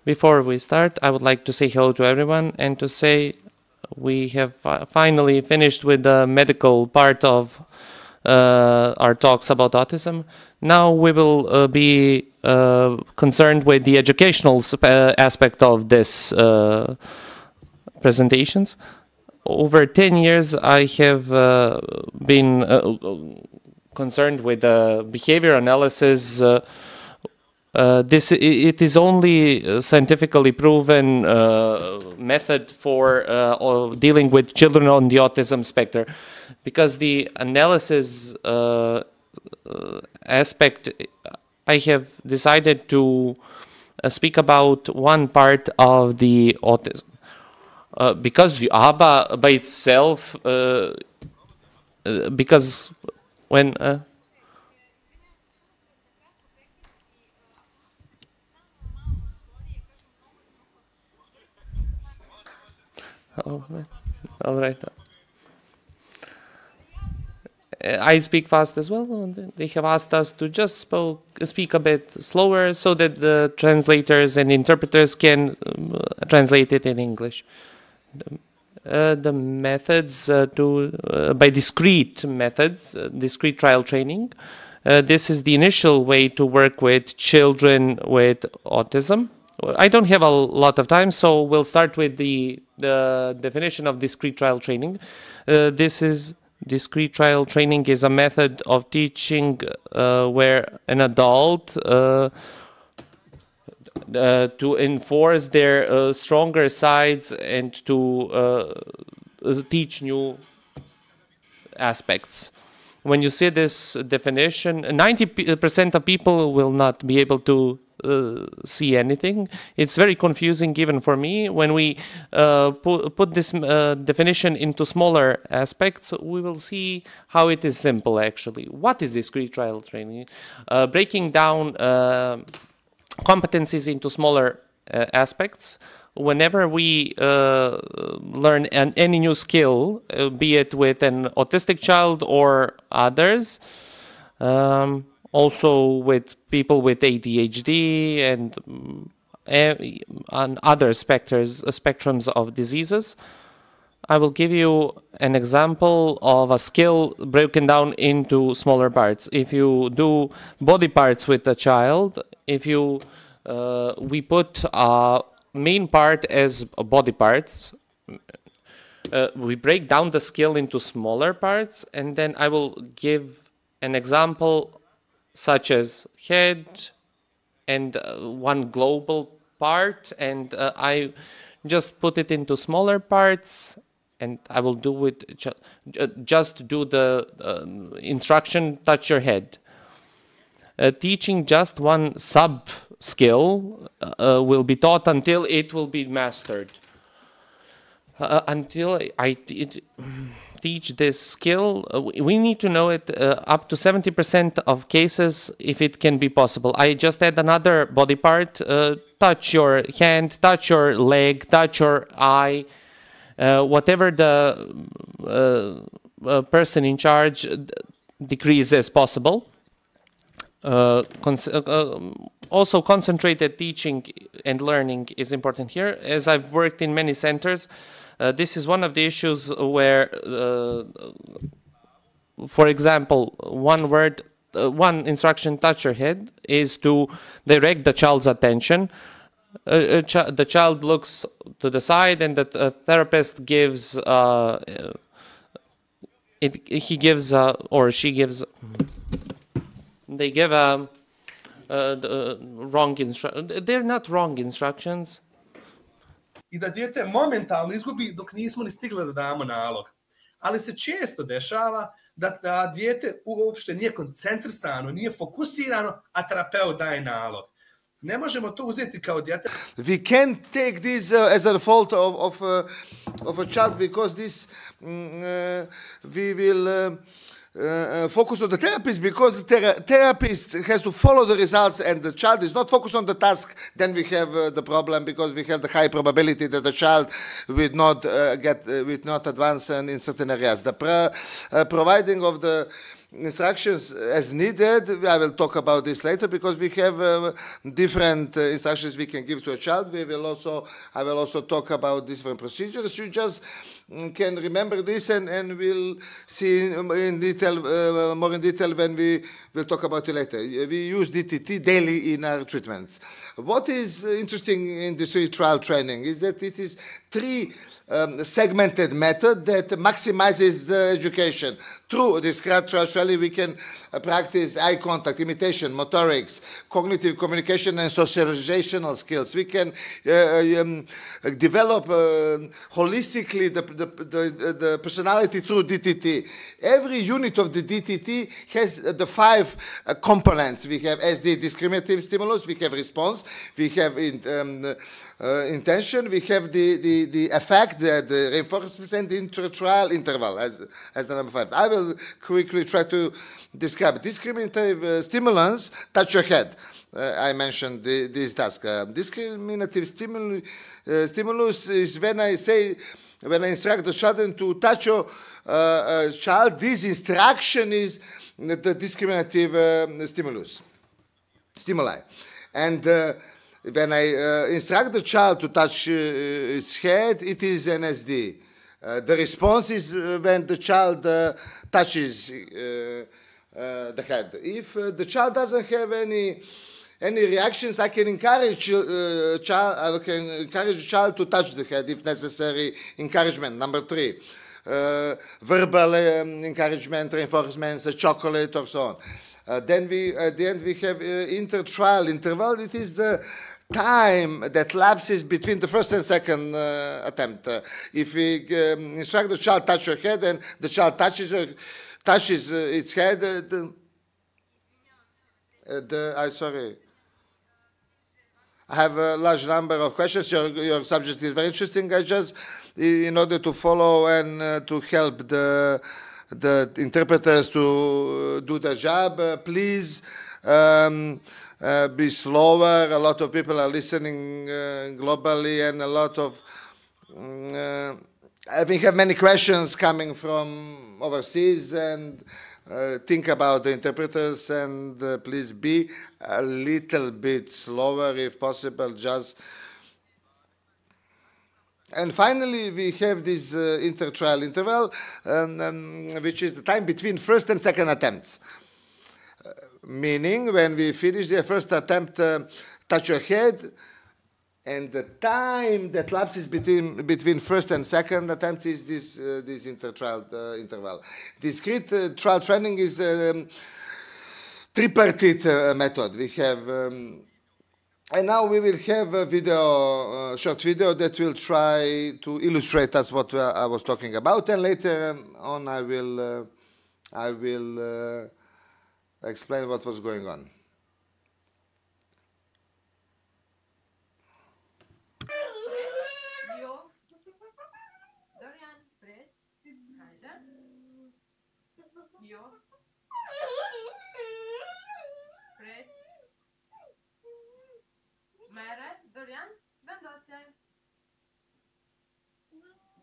Before we start, I would like to say hello to everyone and to say we have finally finished with the medical part of our talks about autism. Now we will be concerned with the educational aspect of this presentations. Over 10 years, I have been concerned with behavior analysis. It is only scientifically proven method for dealing with children on the autism spectrum, because the analysis aspect, I have decided to speak about one part of the autism. Because the ABA by itself, because when oh, all right. I speak fast as well. They have asked us to just speak a bit slower so that the translators and interpreters can translate it in English. The methods by discrete methods, discrete trial training. This is the initial way to work with children with autism. I don't have a lot of time, so we'll start with the definition of discrete trial training. Discrete trial training is a method of teaching where an adult to enforce their stronger sides and to teach new aspects. When you see this definition, 90% of people will not be able to see anything. It's very confusing even for me. When we put this definition into smaller aspects, we will see how it is simple actually. What is discrete trial training? Breaking down competencies into smaller aspects. Whenever we learn any new skill, be it with an autistic child or others, also with people with ADHD and on other spectrums of diseases, I will give you an example of a skill broken down into smaller parts. If you do body parts with a child, we put a main part as body parts. We break down the skill into smaller parts, and then I will give an example such as head and one global part, and I just put it into smaller parts. And I will do it, just do the instruction, touch your head. Teaching just one sub-skill will be taught until it will be mastered. Until I teach this skill, we need to know it up to 70% of cases if it can be possible. I just add another body part, touch your hand, touch your leg, touch your eye, whatever the person in charge decrees as possible. Also, concentrated teaching and learning is important here. As I've worked in many centers, this is one of the issues where, for example, one instruction, touch your head, is to direct the child's attention. The child looks to the side, and the therapist gives, he gives or she gives, they give wrong instructions. They're not wrong instructions. I da dijete momentalno izgubi dok nismo ni stigli da damo nalog. Ali se često dešava da dijete uopšte nije koncentrisano, nije fokusirano, a terapeut daje nalog. Ne možemo to uzeti kao dijete. We can't take this as a fault of a child, because this we will focus on the therapist, because the therapist has to follow the results and the child is not focused on the task. Then we have the problem, because we have the high probability that the child will not will not advance in certain areas. The providing of the instructions as needed. I will talk about this later because we have different instructions we can give to a child. I will also talk about different procedures. You just can remember this, and we'll see in detail, more in detail when we will talk about it later. We use DTT daily in our treatments. What is interesting in discrete trial training is that it is three segmented method that maximizes the education. Through discrete trial training, we can practice eye contact, imitation, motorics, cognitive communication, and socializational skills. We can develop holistically the personality through DTT. Every unit of the DTT has the 5 components. We have SD, discriminative stimulus, we have response, we have intention, we have the effect, the reinforcement, and the inter-trial interval as the number 5. I will quickly try to describe discriminative stimulants. Touch your head. I mentioned this task. Discriminative stimulus is when I instruct the child to touch your child. This instruction is the discriminative stimuli. And when I instruct the child to touch its head, it is an SD. The response is when the child touches the head. If the child doesn't have any reactions, I can encourage the child to touch the head if necessary. Encouragement. Number 3, verbal encouragement, reinforcements, chocolate, or so on. Then at the end we have inter-trial interval. It is the time that lapses between the first and second attempt. If we instruct the child touch your head and the child touches its head, I have a large number of questions. Your subject is very interesting. I just, in order to follow and to help the interpreters to do their job, please be slower. A lot of people are listening globally, and a lot of we have many questions coming from overseas, and think about the interpreters, and please be a little bit slower if possible. And finally, we have this inter-trial interval, which is the time between first and second attempts. Meaning, when we finish the first attempt, touch your head, and the time that lapses between first and second attempts is this inter-trial interval. Discrete trial training is a tripartite method. We have, and now we will have a short video that will try to illustrate us what I was talking about, and later on I will explain what was going on. Dorian, vendo se.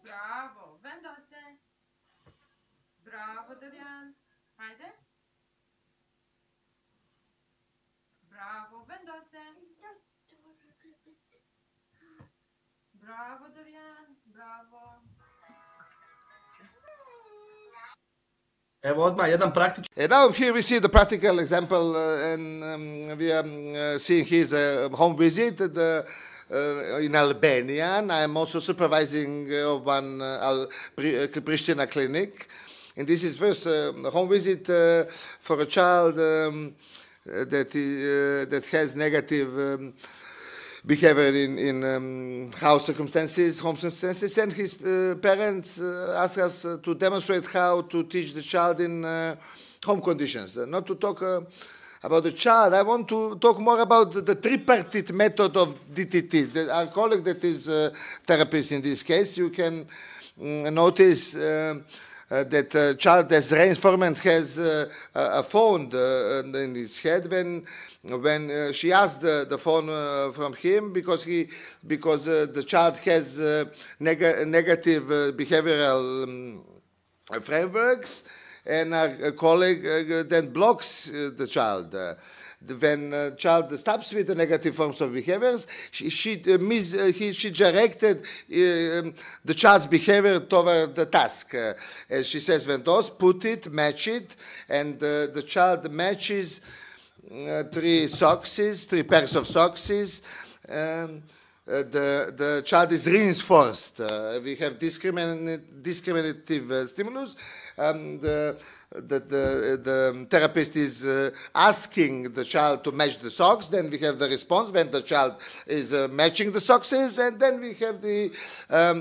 Bravo, vendo se. Bravo, Dorian. Haydi. Bravo, vendo se. Bravo, Dorian. Bravo. Evo odmah jedan praktičan. And now here we see the practical example, and we are seeing here a home visit in Albania. I am also supervising one Pristina clinic. And this is first a home visit for a child that has negative behavior in home circumstances, and his parents ask us to demonstrate how to teach the child in home conditions. Not to talk about the child, I want to talk more about the tripartite method of DTT. Our colleague that is a therapist in this case, you can notice that a child as reinforcement has a phone in his head when she asked the phone from him because the child has negative behavioral frameworks, and our colleague then blocks the child. When the child stops with the negative forms of behaviors, she directed the child's behavior toward the task. As she says, when those put it, match it, and the child matches three pairs of socks. The child is reinforced. We have discriminative stimulus. The therapist is asking the child to match the socks. Then we have the response when the child is matching the socks, and then we have the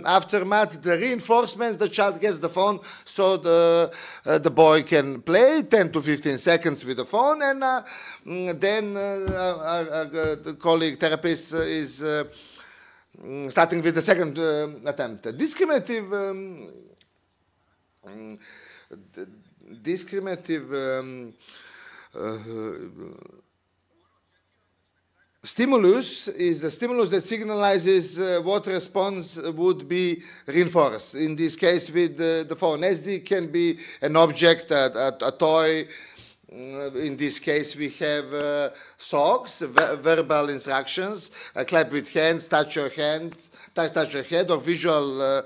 aftermath, the reinforcements. The child gets the phone, so the boy can play 10 to 15 seconds with the phone, and then the colleague therapist is starting with the second attempt. Discriminative stimulus is a stimulus that signalizes what response would be reinforced. In this case, with the phone, SD can be an object, a toy. In this case, we have socks, verbal instructions, clap with hands, touch your hands, touch your head, or visual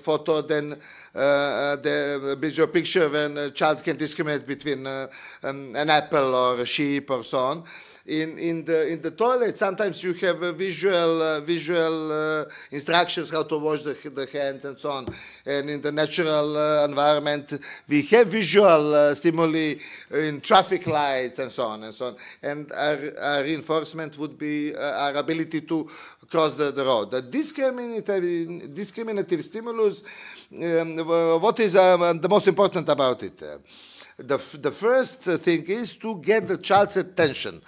photo. Then the visual picture when a child can discriminate between an apple or a sheep or so on. In the toilet, sometimes you have visual instructions how to wash the hands and so on. And in the natural environment, we have visual stimuli in traffic lights and so on and so on. And our reinforcement would be our ability to cross the road. The discriminative stimulus, what is the most important about it? The first thing is to get the child's attention.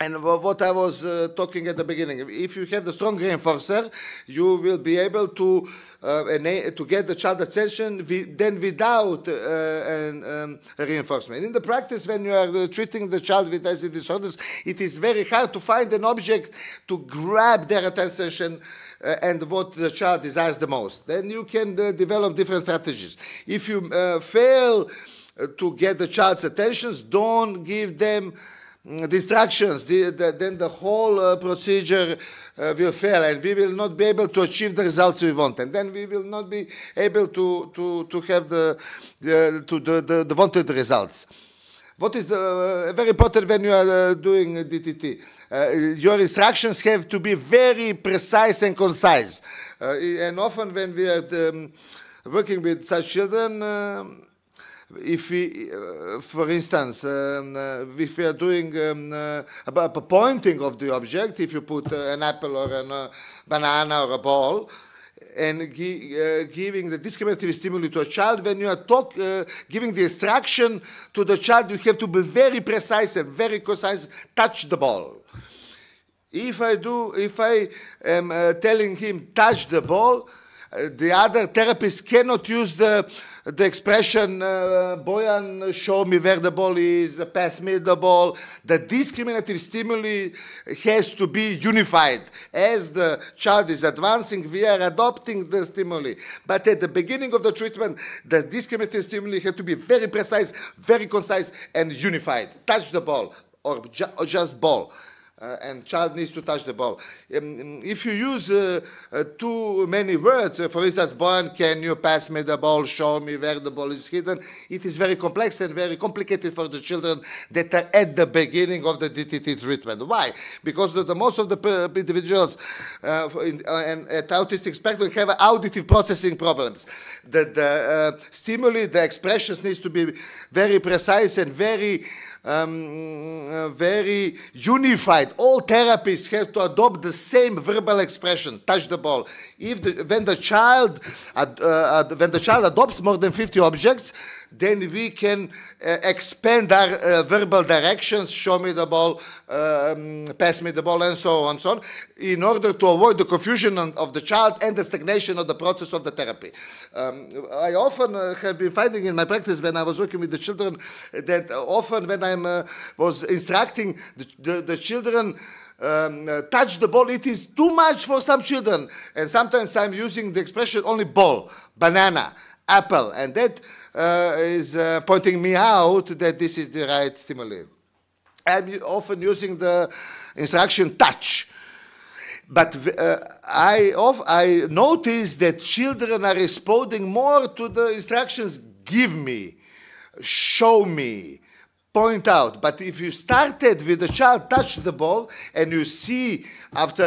And what I was talking at the beginning, if you have the strong reinforcer, you will be able to get the child's attention then without a reinforcement. In the practice, when you are treating the child with ICD disorders, it is very hard to find an object to grab their attention and what the child desires the most. Then you can develop different strategies. If you fail to get the child's attention, don't give them distractions, then the whole procedure will fail, and we will not be able to achieve the results we want, and then we will not be able to have the wanted results. What is very important when you are doing DTT? Your instructions have to be very precise and concise, and often when we are working with such children, if we, for instance, if we are doing a pointing of the object, if you put an apple or a banana or a ball, and giving the discriminative stimuli to a child, when you are giving the instruction to the child, you have to be very precise and very concise. Touch the ball. If I am telling him touch the ball, the other therapist cannot use the expression, Bojan, show me where the ball is, pass me the ball. The discriminative stimuli has to be unified. As the child is advancing, we are adopting the stimuli. But at the beginning of the treatment, the discriminative stimuli have to be very precise, very concise, and unified. Touch the ball, or just ball. And child needs to touch the ball. If you use too many words, for instance, Bojan, can you pass me the ball, show me where the ball is hidden, it is very complex and very complicated for the children that are at the beginning of the DTT treatment. Why? Because most of the individuals at autistic spectrum have auditive processing problems. The stimuli, the expressions needs to be very precise and very unified. All therapists have to adopt the same verbal expression, touch the ball. When the child adopts more than 50 objects, then we can expand our verbal directions, show me the ball, pass me the ball, and so on, in order to avoid the confusion of the child and the stagnation of the process of the therapy. I often have been finding in my practice when I was working with the children that often when I was instructing the children touch the ball, it is too much for some children. And sometimes I'm using the expression only ball, banana. apple, and that is pointing me out that this is the right stimuli. I'm often using the instruction touch, but I notice that children are responding more to the instructions give me, show me, point out. But if you started with the child touch the ball and you see after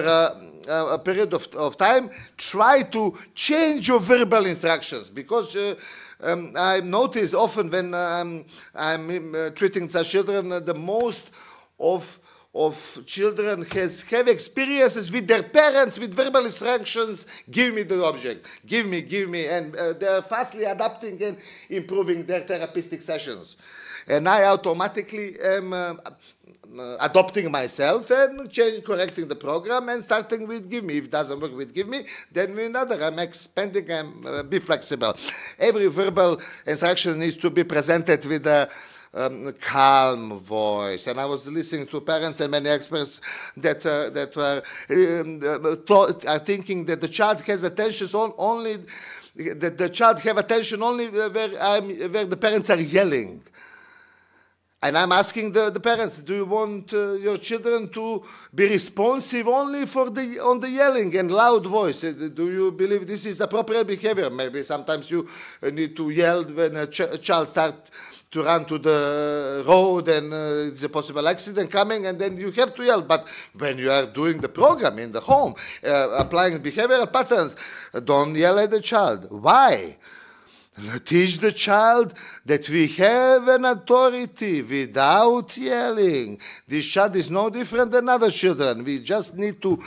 a period of time, try to change your verbal instructions, because I notice often when I'm treating such children, the most of children have experiences with their parents with verbal instructions, give me the object, give me, and they're fastly adapting and improving their therapeutic sessions. And I automatically am adopting myself and correcting the program and starting with give me. If it doesn't work with give me, then with another. I'm expanding, be flexible. Every verbal instruction needs to be presented with a calm voice. And I was listening to parents and many experts that are thinking that the child has attention only, that the child have attention only where the parents are yelling. And I'm asking the parents, do you want your children to be responsive only on the yelling and loud voice? Do you believe this is appropriate behavior? Maybe sometimes you need to yell when a child starts to run to the road and it's a possible accident coming, and then you have to yell. But when you are doing the program in the home, applying behavioral patterns, don't yell at the child. Why? Teach the child that we have an authority without yelling. This child is no different than other children. We just need to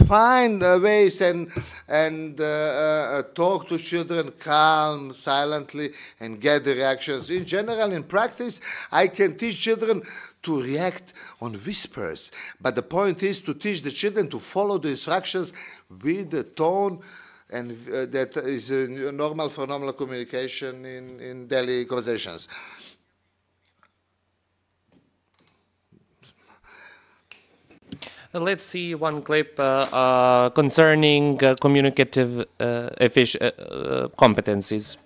find ways and talk to children calm, silently, and get the reactions. In general, in practice, I can teach children to react on whispers. But the point is to teach the children to follow the instructions with the tone, and that is normal for normal communication in daily conversations. Let's see one clip concerning communicative competencies.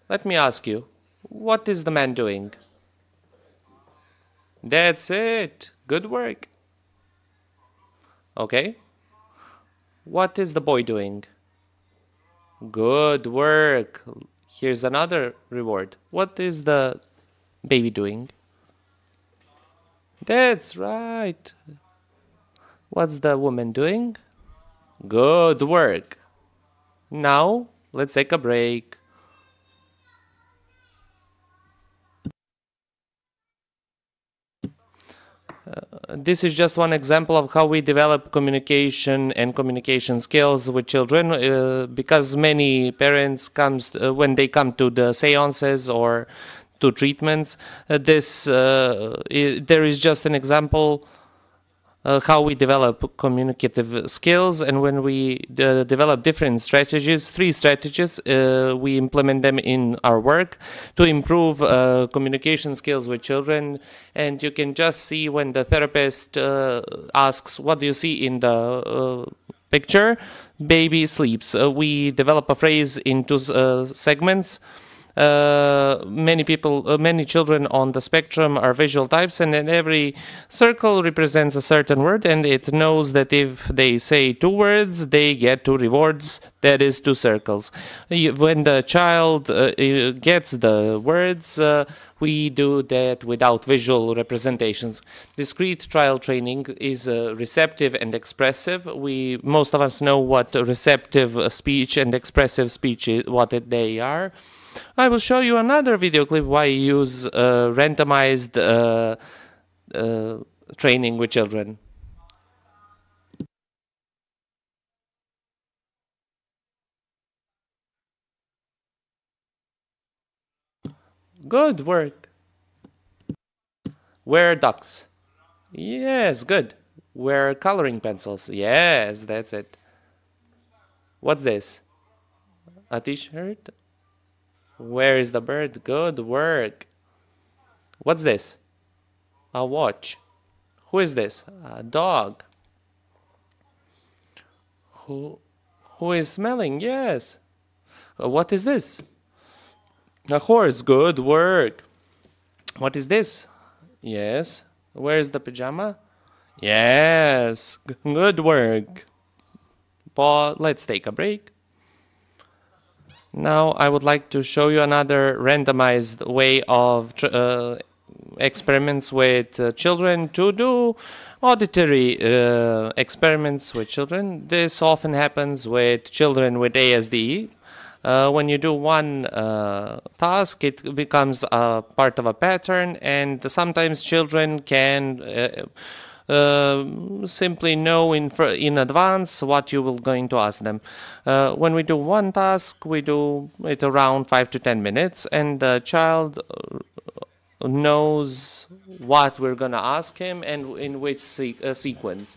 Let me ask you, what is the man doing? That's it. Good work. Okay. What is the boy doing? Good work. Here's another reward. What is the baby doing? That's right. What's the woman doing? Good work. Now, let's take a break. This is just one example of how we develop communication and communication skills with children, because many parents when they come to the seances or to treatments, there is just an example how we develop communicative skills. And when we develop different strategies, 3 strategies, we implement them in our work to improve communication skills with children. And you can just see when the therapist asks, what do you see in the picture? Baby sleeps. We develop a phrase in 2 segments. Many children on the spectrum are visual types, and then every circle represents a certain word, and it knows that if they say 2 words, they get 2 rewards, that is 2 circles. When the child gets the words, we do that without visual representations. Discrete trial training is receptive and expressive. Most of us know what receptive speech and expressive speech is, what they are. I will show you another video clip why I use randomized training with children. Good work. Where ducks? Yes, good. Where coloring pencils? Yes, that's it. What's this? A t-shirt? Where is the bird? Good work. What's this? A watch. Who is this? A dog. Who is smelling? Yes. What is this? A horse. Good work. What is this? Yes. Where's the pajama? Yes. Good work. Let's take a break. Now I would like to show you another randomized way of experiments with children to do auditory experiments with children. This often happens with children with ASD. When you do one task, it becomes a part of a pattern, and sometimes children can simply know in advance what you will going to ask them. When we do one task, we do it around 5 to 10 minutes, and the child knows what we're going to ask him and in which sequence.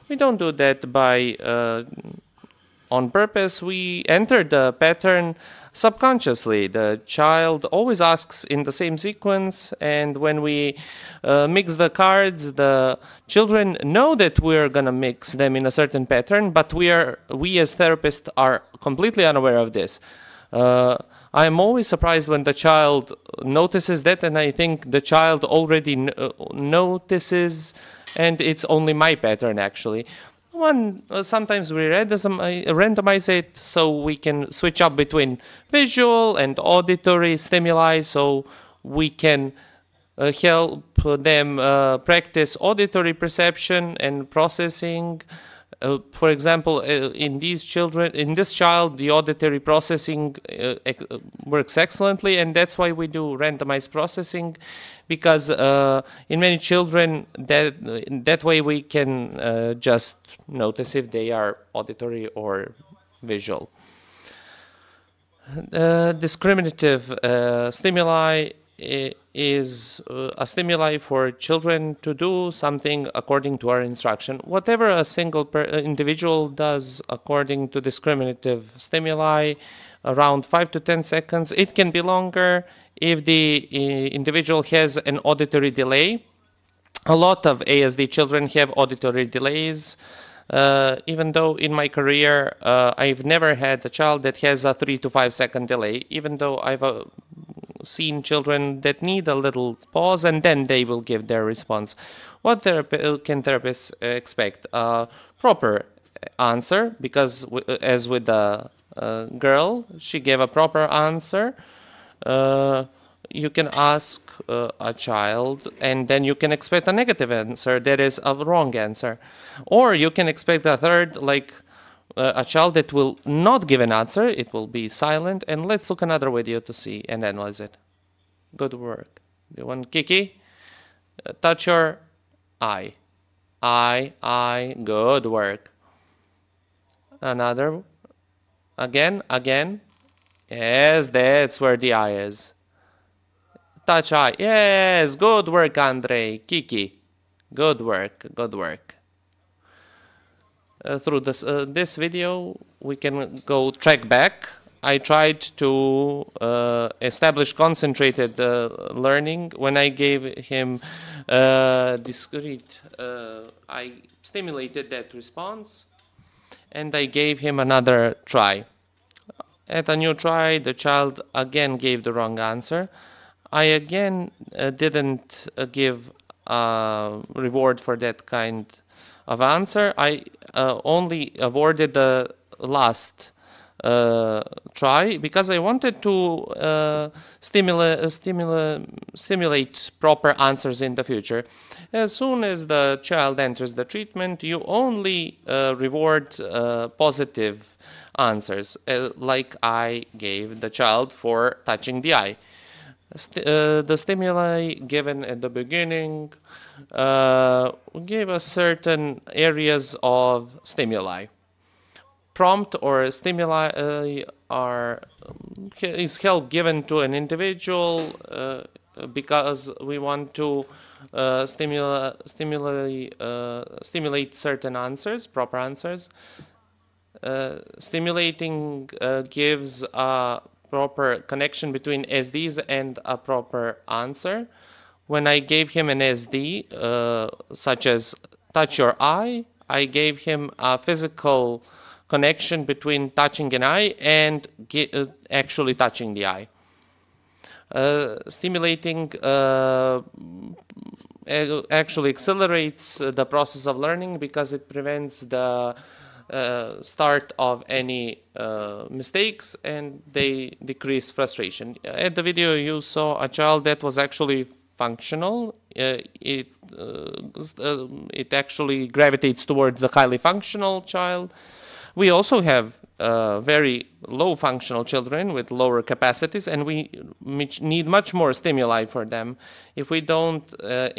We don't do that by on purpose. We enter the pattern subconsciously. The child always asks in the same sequence, and when we mix the cards, the children know that we're gonna mix them in a certain pattern, but we as therapists are completely unaware of this. I'm always surprised when the child notices that, and I think the child already notices, and it's only my pattern actually. Sometimes we randomize it so we can switch up between visual and auditory stimuli, so we can help them practice auditory perception and processing. For example, in this child, the auditory processing works excellently, and that's why we do randomized processing, because in many children, that way we can just notice if they are auditory or visual. Discriminative stimuli is a stimuli for children to do something according to our instruction. Whatever a single individual does according to discriminative stimuli, around 5 to 10 seconds. It can be longer if the individual has an auditory delay. A lot of ASD children have auditory delays. Even though in my career I've never had a child that has a 3 to 5 second delay, even though I've seen children that need a little pause and then they will give their response. What can therapists expect? Proper answer, because as with the girl, she gave a proper answer. You can ask a child and then you can expect a negative answer that is a wrong answer. Or you can expect a third, like a child that will not give an answer, it will be silent. And let's look another video to see and analyze it. Good work. You want Kiki? Touch your eye. Eye. Good work. Another. Again. Yes, that's where the eye is. Touch eye. Yes, good work, Andrei. Kiki. Good work. Through this video, we can go track back. I tried to establish concentrated learning. When I gave him Discrete, I stimulated that response, and I gave him another try. At a new try, the child again gave the wrong answer. I again didn't give a reward for that kind of answer. I only awarded the last try because I wanted to stimulate proper answers in the future. As soon as the child enters the treatment, you only reward positive answers, like I gave the child for touching the eye. The stimuli given at the beginning gave us certain areas of stimuli. Prompt or stimuli is help given to an individual because we want to stimulate certain answers, proper answers. Stimulating gives a proper connection between SDs and a proper answer. When I gave him an SD, such as touch your eye, I gave him a physical connection between touching an eye and actually touching the eye. Stimulating actually accelerates the process of learning because it prevents the start of any mistakes, and they decrease frustration. At the video you saw a child that was actually functional. It actually gravitates towards the highly functional child. We also have very low functional children with lower capacities, and we need much more stimuli for them. If we don't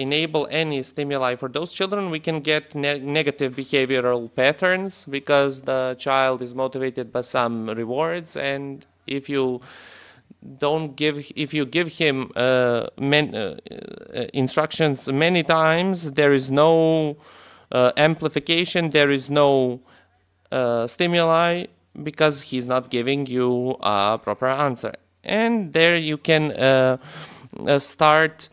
enable any stimuli for those children, we can get negative behavioral patterns because the child is motivated by some rewards, and if you give him instructions many times, there is no amplification, there is no stimuli, because he's not giving you a proper answer. And there you can start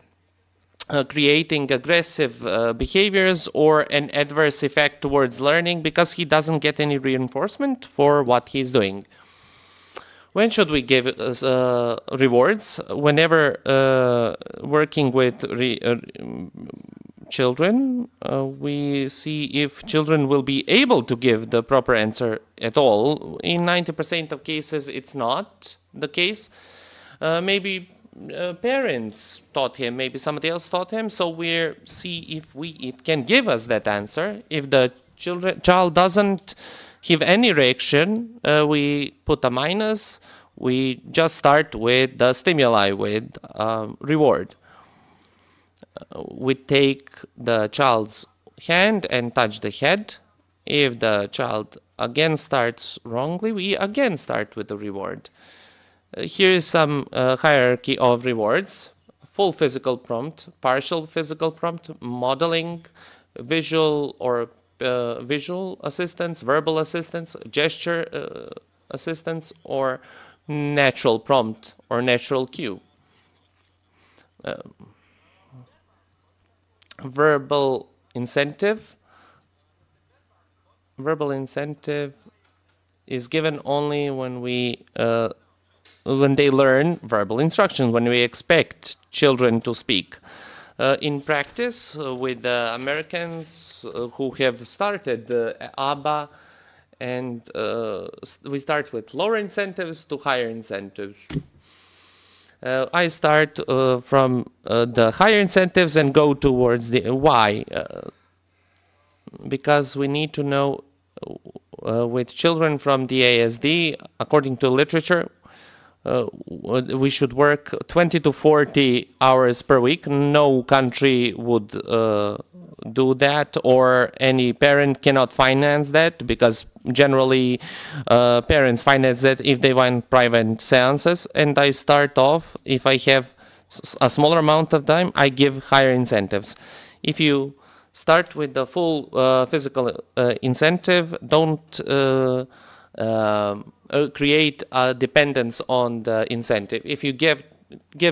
creating aggressive behaviors or an adverse effect towards learning because he doesn't get any reinforcement for what he's doing. When should we give rewards? Whenever working with children, we see if children will be able to give the proper answer at all. In 90% of cases, it's not the case. Maybe parents taught him, maybe somebody else taught him, so we see if it can give us that answer. If the child doesn't have any reaction, we put a minus. We just start with the stimuli, with reward. We take the child's hand and touch the head. If the child again starts wrongly, we again start with the reward. Here is some hierarchy of rewards: full physical prompt, partial physical prompt, modeling, visual or visual assistance, verbal assistance, gesture assistance, or natural prompt or natural cue. Verbal incentive. Verbal incentive is given only when they learn verbal instruction, when we expect children to speak. In practice, with the Americans who have started ABA, and we start with lower incentives to higher incentives. I start from the higher incentives and go towards the why, because we need to know with children from the ASD, according to literature, we should work 20 to 40 hours per week. No country would do that, or any parent cannot finance that, because generally parents finance that if they want private seances. And I start off, if I have a smaller amount of time, I give higher incentives. If you start with the full physical incentive, don't create a dependence on the incentive. If you give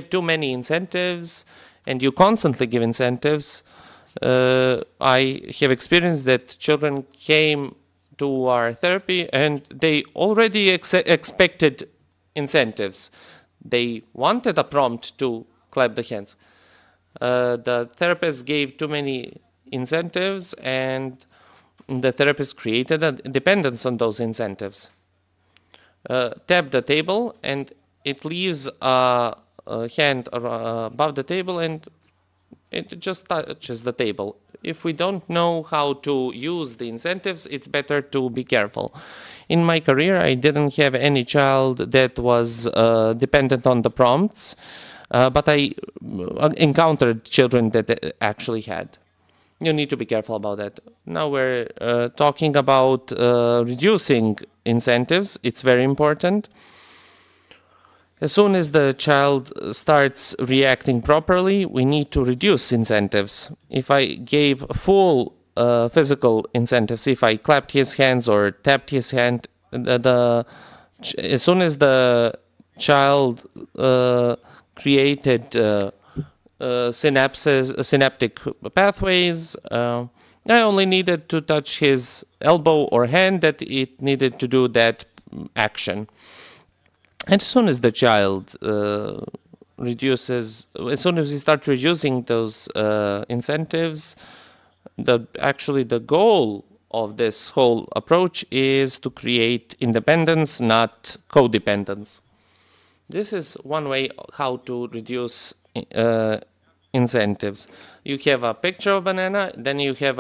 too many incentives and you constantly give incentives, I have experienced that children came to our therapy and they already expected incentives. They wanted a prompt to clap the hands. The therapist gave too many incentives, and the therapist created a dependence on those incentives. Tap the table and it leaves a hand above the table and it just touches the table. If we don't know how to use the incentives, it's better to be careful. In my career, I didn't have any child that was dependent on the prompts, but I encountered children that actually had. You need to be careful about that. Now we're talking about reducing incentives. It's very important. As soon as the child starts reacting properly, we need to reduce incentives. If I gave full physical incentives, if I clapped his hands or tapped his hand, as soon as the child created synaptic pathways, I only needed to touch his elbow or hand that it needed to do that action. And as soon as the child as soon as we start reducing those incentives, actually the goal of this whole approach is to create independence, not codependence. This is one way how to reduce incentives. You have a picture of banana, then you have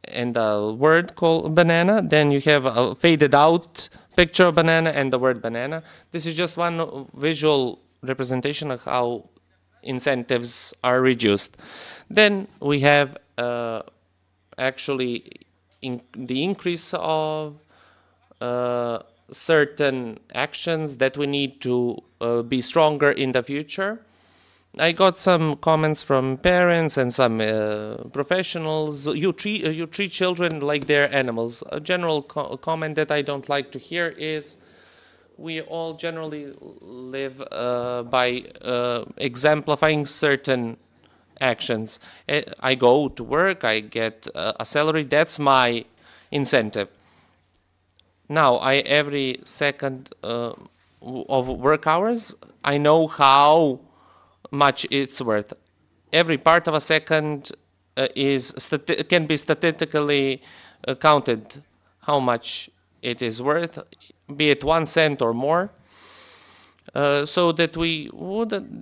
and a word called banana, then you have a faded out picture of banana and the word banana. This is just one visual representation of how incentives are reduced. Then we have actually the increase of certain actions that we need to be stronger in the future. I got some comments from parents and some professionals. You treat children like they're animals. A general comment that I don't like to hear is we all generally live by exemplifying certain actions. I go to work, I get a salary, that's my incentive. Now, every second of work hours, I know how much it's worth. Every part of a second can be statistically counted how much it is worth, be it 1 cent or more, so that we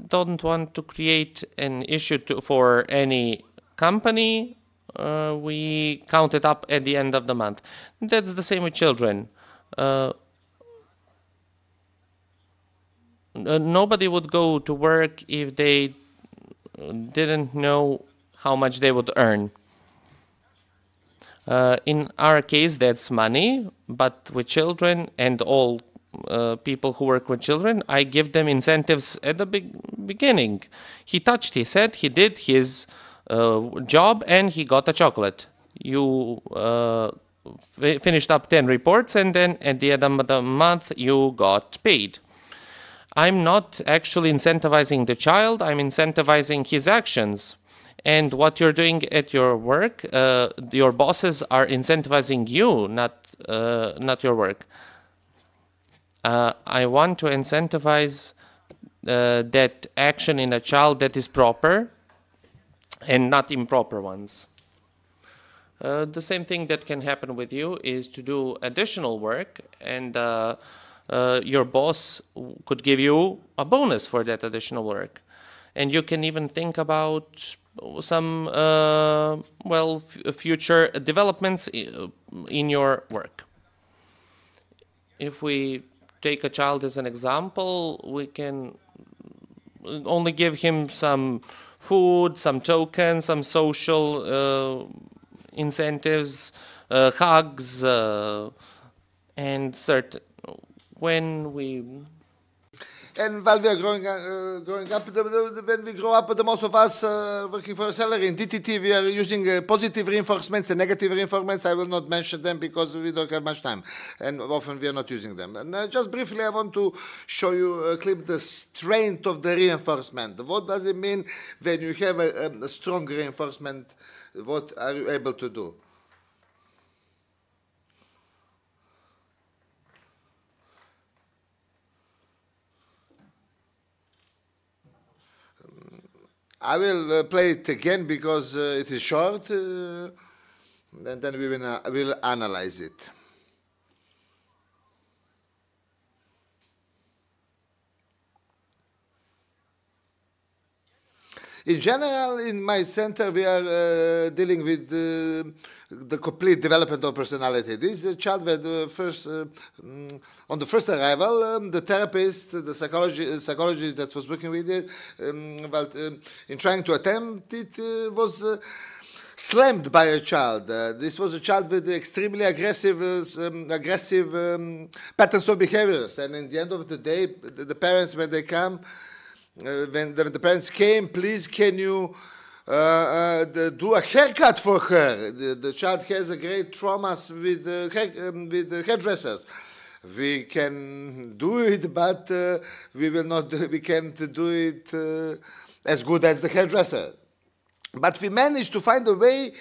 don't want to create an issue for any company. We count it up at the end of the month. That's the same with children. Nobody would go to work if they didn't know how much they would earn. In our case, that's money, but with children and all people who work with children, I give them incentives at the beginning. He touched his head, he did his job, and he got a chocolate. You finished up 10 reports, and then at the end of the month, you got paid. I'm not actually incentivizing the child, I'm incentivizing his actions. And what you're doing at your work, your bosses are incentivizing you, not your work. I want to incentivize that action in a child that is proper and not improper ones. The same thing that can happen with you is to do additional work, and your boss could give you a bonus for that additional work. And you can even think about some future developments in your work. If we take a child as an example, we can only give him some food, some tokens, some social incentives, hugs, and certain. When we And while we are growing up, when we grow up, the most of us working for a salary in DTT, we are using positive reinforcements and negative reinforcements. I will not mention them because we don't have much time, and often we are not using them. And just briefly, I want to show you a clip, the strength of the reinforcement. What does it mean when you have a strong reinforcement? What are you able to do? I will play it again because it is short, and then we will analyze it. In general, in my center, we are dealing with the complete development of personality. This is a child where on the first arrival, the therapist, the psychologist that was working with it, in trying to attempt it, was slammed by a child. This was a child with extremely aggressive patterns of behaviors. And in the end of the day, the parents, when they come, when the parents came, please can you do a haircut for her? The child has a great traumas with hairdressers. We can do it, but we can't do it as good as the hairdresser. but we managed to find a way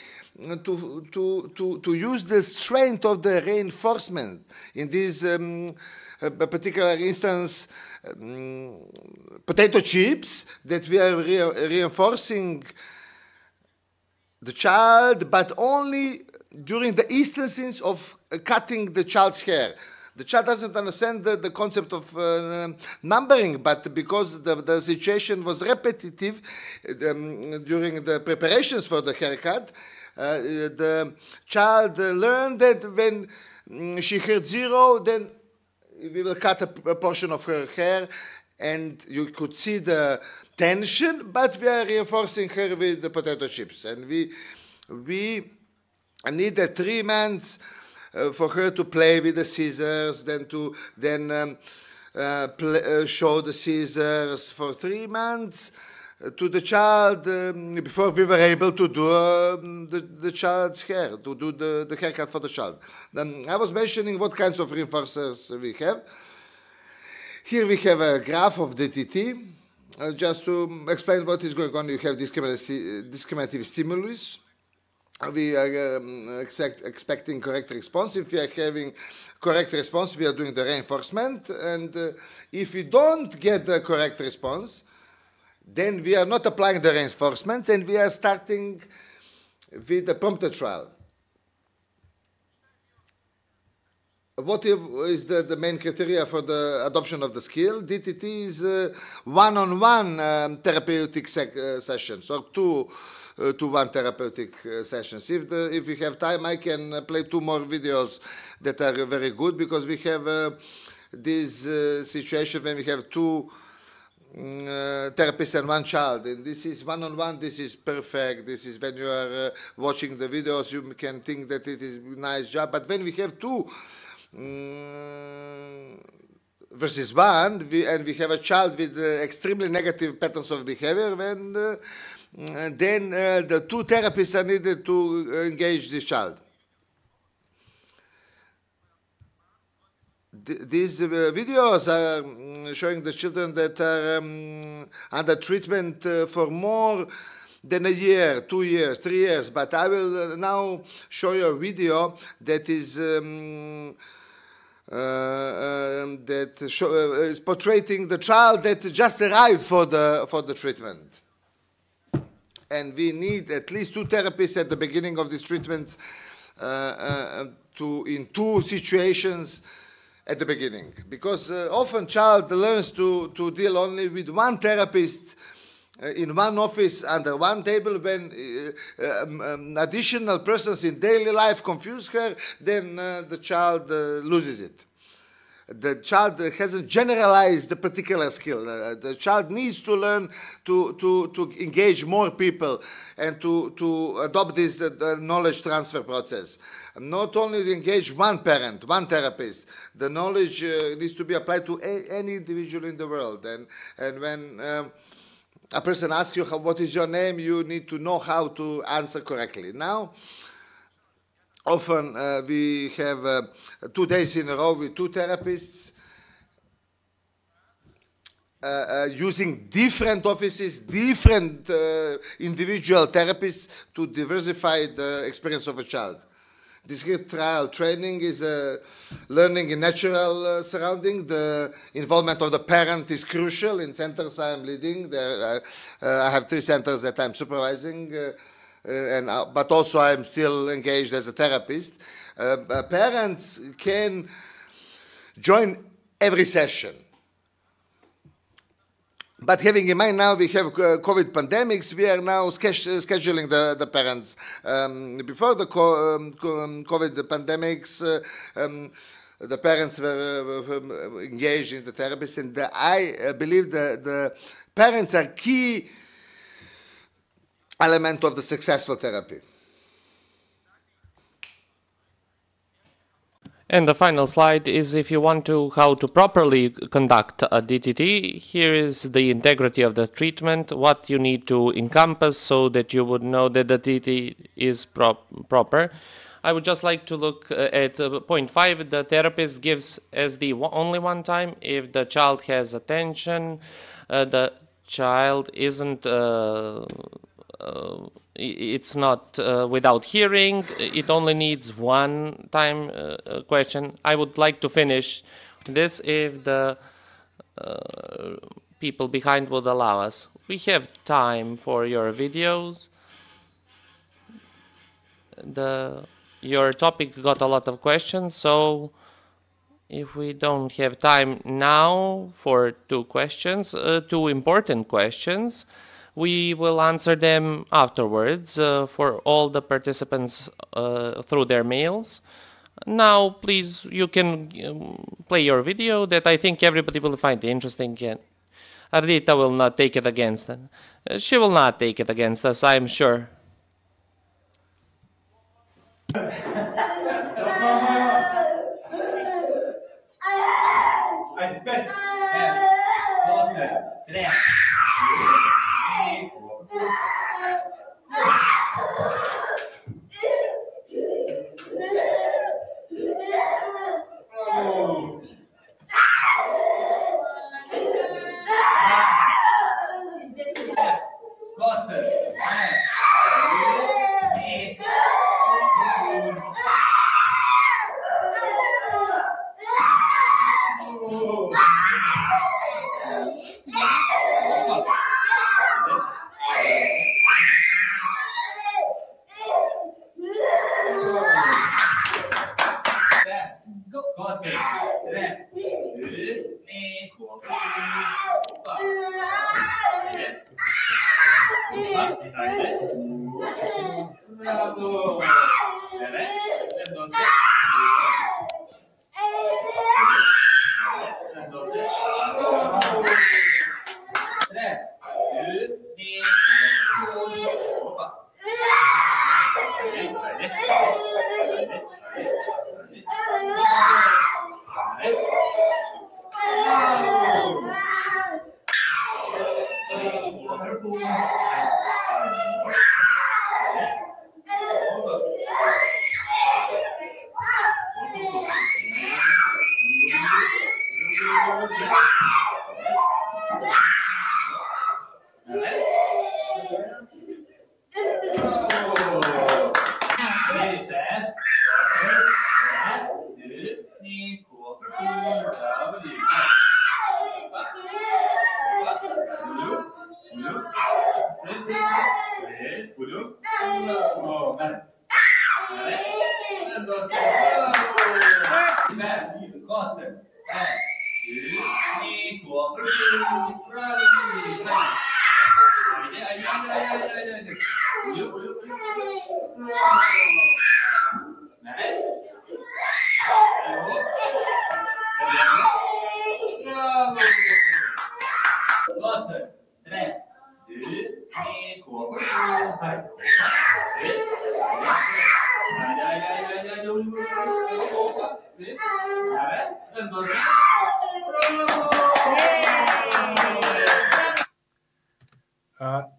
to use the strength of the reinforcement. In this particular instance, potato chips, that we are reinforcing the child, but only during the instances of cutting the child's hair. The child doesn't understand the concept of numbering, but because the situation was repetitive during the preparations for the haircut, the child learned that when she heard 0, then we will cut a portion of her hair, and you could see the tension, but we are reinforcing her with the potato chips. And we needed 3 months for her to play with the scissors, then to show the scissors for 3 months to the child before we were able to do the child's hair, to do the haircut for the child. Then I was mentioning what kinds of reinforcers we have. Here we have a graph of DTT. Just to explain what is going on, you have discriminative stimulus. We are expecting correct response. If we are having correct response, we are doing the reinforcement. And if we don't get the correct response, then we are not applying the reinforcement, and we are starting with the prompted trial. What is the main criteria for the adoption of the skill? DTT is one-on-one therapeutic sessions, or two-to-one therapeutic sessions. If we have time, I can play 2 more videos that are very good, because we have this situation when we have 2 therapists and 1 child, and this is one-on-one. This is perfect. This is when you are watching the videos, you can think that it is a nice job, but when we have 2 versus 1, and we have a child with extremely negative patterns of behavior, then the 2 therapists are needed to engage this child. These videos are showing the children that are under treatment for more than a year, 2 years, 3 years. But I will now show you a video that is is portraying the child that just arrived for the treatment. And we need at least 2 therapists at the beginning of this treatment in 2 situations at the beginning, because often child learns to deal only with 1 therapist in 1 office under 1 table. When additional persons in daily life confuse her, then the child loses it. The child hasn't generalized the particular skill. The child needs to learn to engage more people and to adopt this knowledge transfer process. Not only to engage 1 parent, 1 therapist. The knowledge needs to be applied to any individual in the world. And when a person asks you, what is your name, you need to know how to answer correctly. Now, often we have 2 days in a row with 2 therapists using different offices, different individual therapists to diversify the experience of a child. Discrete trial training is learning in natural surrounding. The involvement of the parent is crucial. In centers I am leading. I have 3 centers that I'm supervising. But also I am still engaged as a therapist. Parents can join every session. But having in mind now we have COVID pandemics, we are now scheduling the parents. Before the COVID pandemics, the parents were engaged in the therapists, and I believe the parents are key element of the successful therapy. And the final slide is if you want to how to properly conduct a DTT. Here is the integrity of the treatment, what you need to encompass so that you would know that the DTT is proper. I would just like to look at point 5. The therapist gives SD only 1 time. If the child has attention, the child isn't it's not without hearing. It only needs one time question. I would like to finish this if the people behind would allow us. We have time for your videos. Your topic got a lot of questions, so if we don't have time now for two important questions, we will answer them afterwards for all the participants through their mails. Now, please, you can play your video that I think everybody will find interesting. Ardita will not take it against us. She will not take it against us, I'm sure.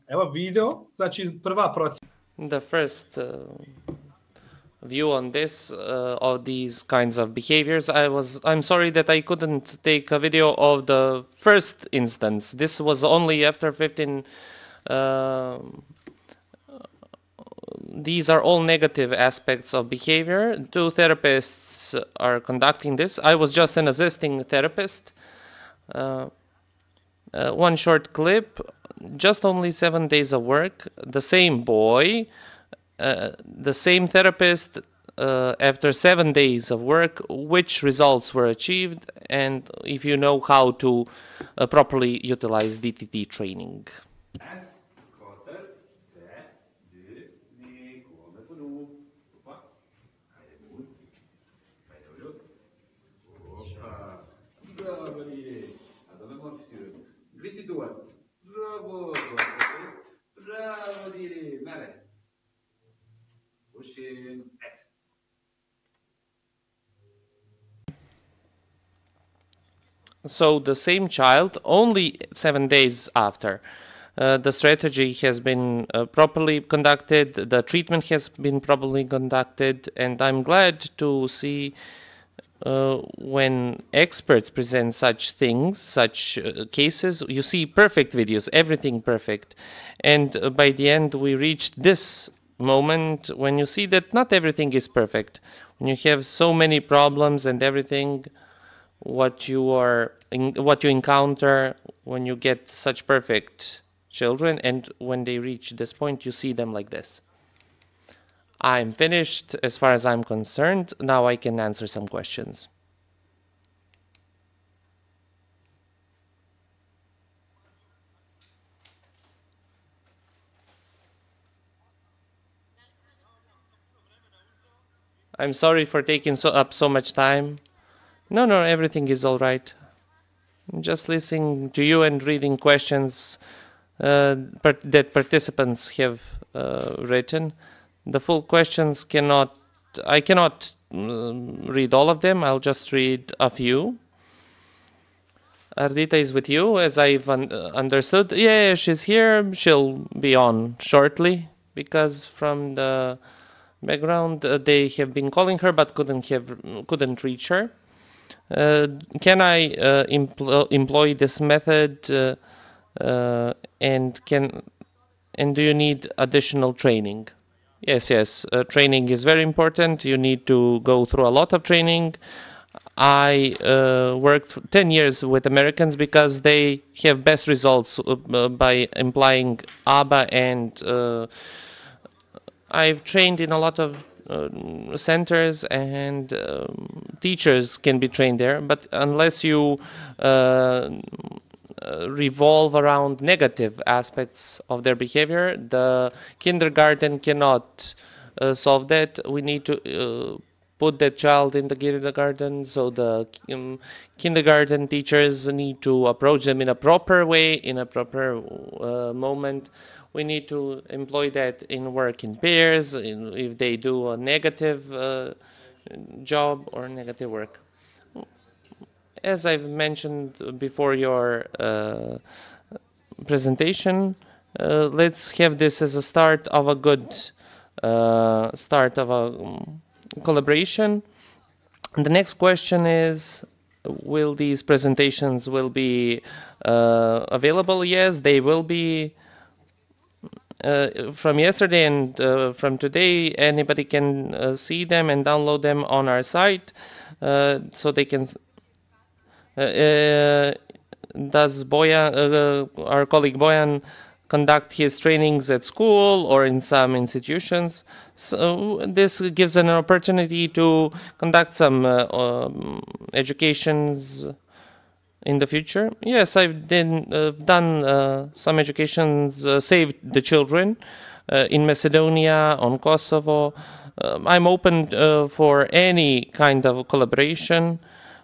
Evo video, znači prva procjena. The first view on this of these kinds of behaviors, I'm sorry that I couldn't take a video of the first instance. This was only after 15. These are all negative aspects of behavior. Two therapists are conducting this. I was just an assisting therapist. One short clip, just only 7 days of work. The same boy, the same therapist, after 7 days of work, which results were achieved, and if you know how to properly utilize DTT training. So the same child, only 7 days after. The strategy has been properly conducted, the treatment has been properly conducted, and I'm glad to see when experts present such things, such cases, you see perfect videos, everything perfect. And by the end, we reached this moment when you see that not everything is perfect. When you have so many problems and everything, what you encounter when you get such perfect children, and when they reach this point, you see them like this. I'm finished as far as I'm concerned. Now I can answer some questions. I'm sorry for taking up so much time. No, everything is all right. I'm just listening to you and reading questions that participants have written. The full questions I cannot read all of them. I'll just read a few. Ardita is with you, as I've understood. Yeah, she's here. She'll be on shortly, because from the background they have been calling her but couldn't reach her. Can I employ this method, and do you need additional training? Yes. Training is very important. You need to go through a lot of training. I worked 10 years with Americans because they have best results by implying ABA, and I've trained in a lot of centers, and teachers can be trained there, but unless you revolve around negative aspects of their behavior, the kindergarten cannot solve that. We need to put that child in the kindergarten, so the kindergarten teachers need to approach them in a proper way, in a proper moment. We need to employ that in work in pairs, if they do a negative job or negative work. As I've mentioned before your presentation, let's have this as a start of a good start of a collaboration. And the next question is, will these presentations will be available? Yes, they will be. From yesterday and from today, anybody can see them and download them on our site, so they can. Does Bojan, our colleague Bojan, conduct his trainings at school or in some institutions? So this gives an opportunity to conduct some educations in the future. Yes, I've done some educations, saved the children in Macedonia, on Kosovo. I'm open for any kind of collaboration.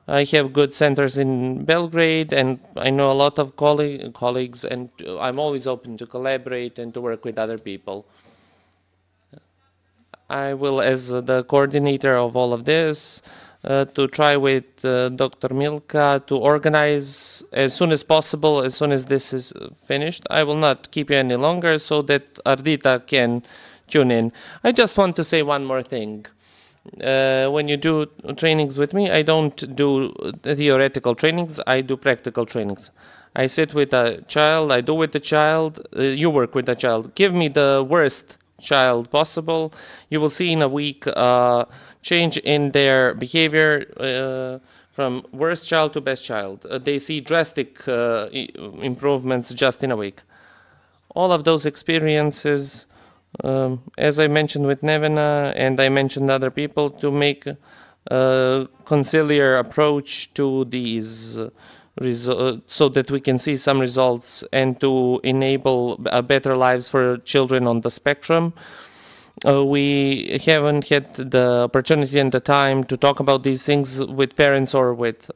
I have good centers in Belgrade, and I know a lot of colleagues, and I'm always open to collaborate and to work with other people. I will, as the coordinator of all of this, to try with Dr. Milka to organize as soon as possible, as soon as this is finished. I will not keep you any longer so that Ardita can tune in. I just want to say one more thing. When you do trainings with me, I don't do theoretical trainings, I do practical trainings. I sit with a child, I do with the child, you work with the child. Give me the worst child possible. You will see in a week change in their behavior from worst child to best child. They see drastic improvements just in a week. All of those experiences, as I mentioned with Nevena, and I mentioned other people, to make a conciliar approach to these so that we can see some results and to enable better lives for children on the spectrum. We haven't had the opportunity and the time to talk about these things with parents or with